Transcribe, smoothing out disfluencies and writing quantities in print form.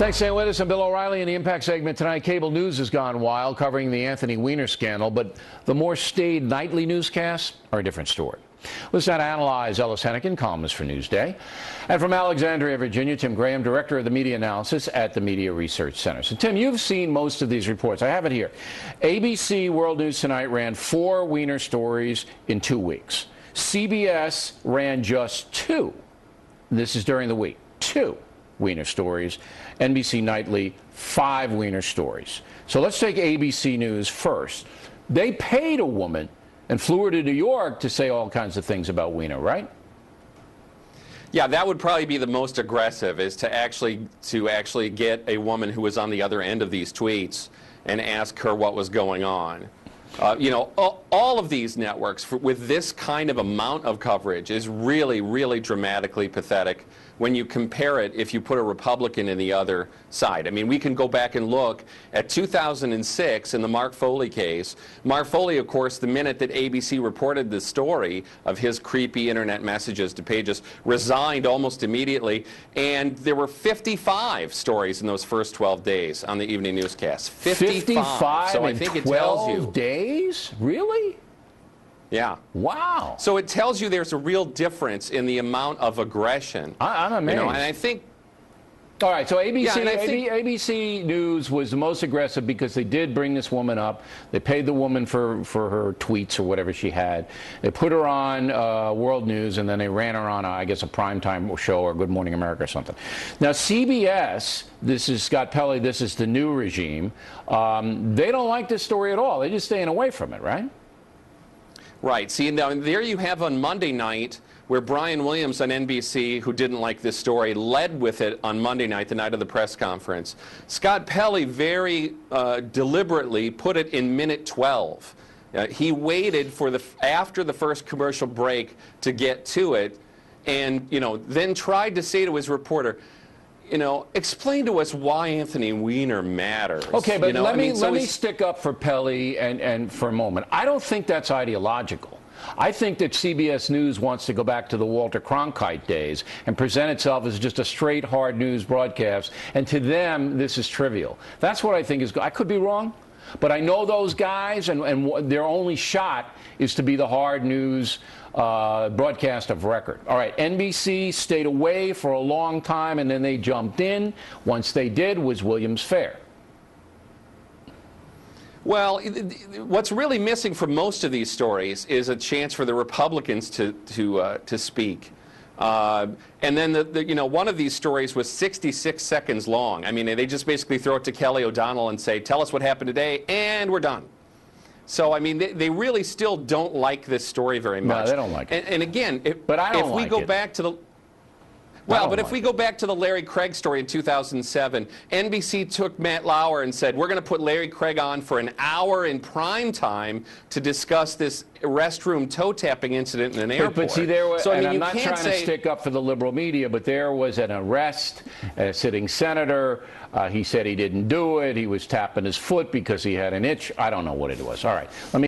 Thanks for staying with us. I'm Bill O'Reilly in the Impact segment tonight. Cable news has gone wild covering the Anthony Weiner scandal, but the more staid nightly newscasts are a different story. Let's now analyze Ellis Hennigan, columnist for Newsday. And from Alexandria, Virginia, Tim Graham, director of the media analysis at the Media Research Center. So, Tim, you've seen most of these reports. I have it here. ABC World News Tonight ran 4 Weiner stories in 2 weeks. CBS ran just 2. This is during the week. 2 Weiner stories. NBC Nightly, 5 Weiner stories. So let's take ABC News first. They paid a woman and flew her to New York to say all kinds of things about Weiner, right? Yeah, that would probably be the most aggressive, is to actually get a woman who was on the other end of these tweets and ask her what was going on. All of these networks with this kind of amount of coverage is really, really dramatically pathetic when you compare it if you put a Republican in the other side. I mean, we can go back and look at 2006 in the Mark Foley case. Mark Foley, of course, the minute that ABC reported the story of his creepy internet messages to pages, resigned almost immediately. And there were 55 stories in those first 12 days on the evening newscast. 55. So I think it tells you. 12 days? Really? Yeah. Wow. So it tells you there's a real difference in the amount of aggression. I'm amazed. And I think... All right, so ABC News was the most aggressive because they did bring this woman up. They paid the woman for her tweets or whatever she had. They put her on World News, and then they ran her on, I guess, a primetime show or Good Morning America or something. Now, CBS, this is Scott Pelley, this is the new regime. They don't like this story at all. They're just staying away from it, right? Right. See, now there you have on Monday night where Brian Williams on NBC, who didn't like this story, led with it on Monday night, the night of the press conference. Scott Pelley very deliberately put it in minute 12. He waited for after the first commercial break to get to it, and then tried to say to his reporter, explain to us why Anthony Weiner matters. Okay, but let me stick up for Pelley and for a moment. I don't think that's ideological. I think that CBS News wants to go back to the Walter Cronkite days and present itself as just a straight, hard news broadcast, and to them, this is trivial. That's what I think is. I could be wrong, but I know those guys, and their only shot is to be the hard news broadcast of record. All right, NBC stayed away for a long time, and then they jumped in. Once they did, was Williams fair? Well, what's really missing from most of these stories is a chance for the Republicans to speak. And then one of these stories was 66 seconds long. I mean, they just basically throw it to Kelly O'Donnell and say, "Tell us what happened today," and we're done. So, I mean, they really still don't like this story very much. No, they don't like it. And again, if we go back to the Larry Craig story in 2007, NBC took Matt Lauer and said, we're going to put Larry Craig on for an hour in prime time to discuss this restroom toe-tapping incident in an airport. But see, there was, so, I mean, I'm not trying to stick up for the liberal media, but there was an arrest, a sitting senator. He said he didn't do it. He was tapping his foot because he had an itch. I don't know what it was. All right. Let me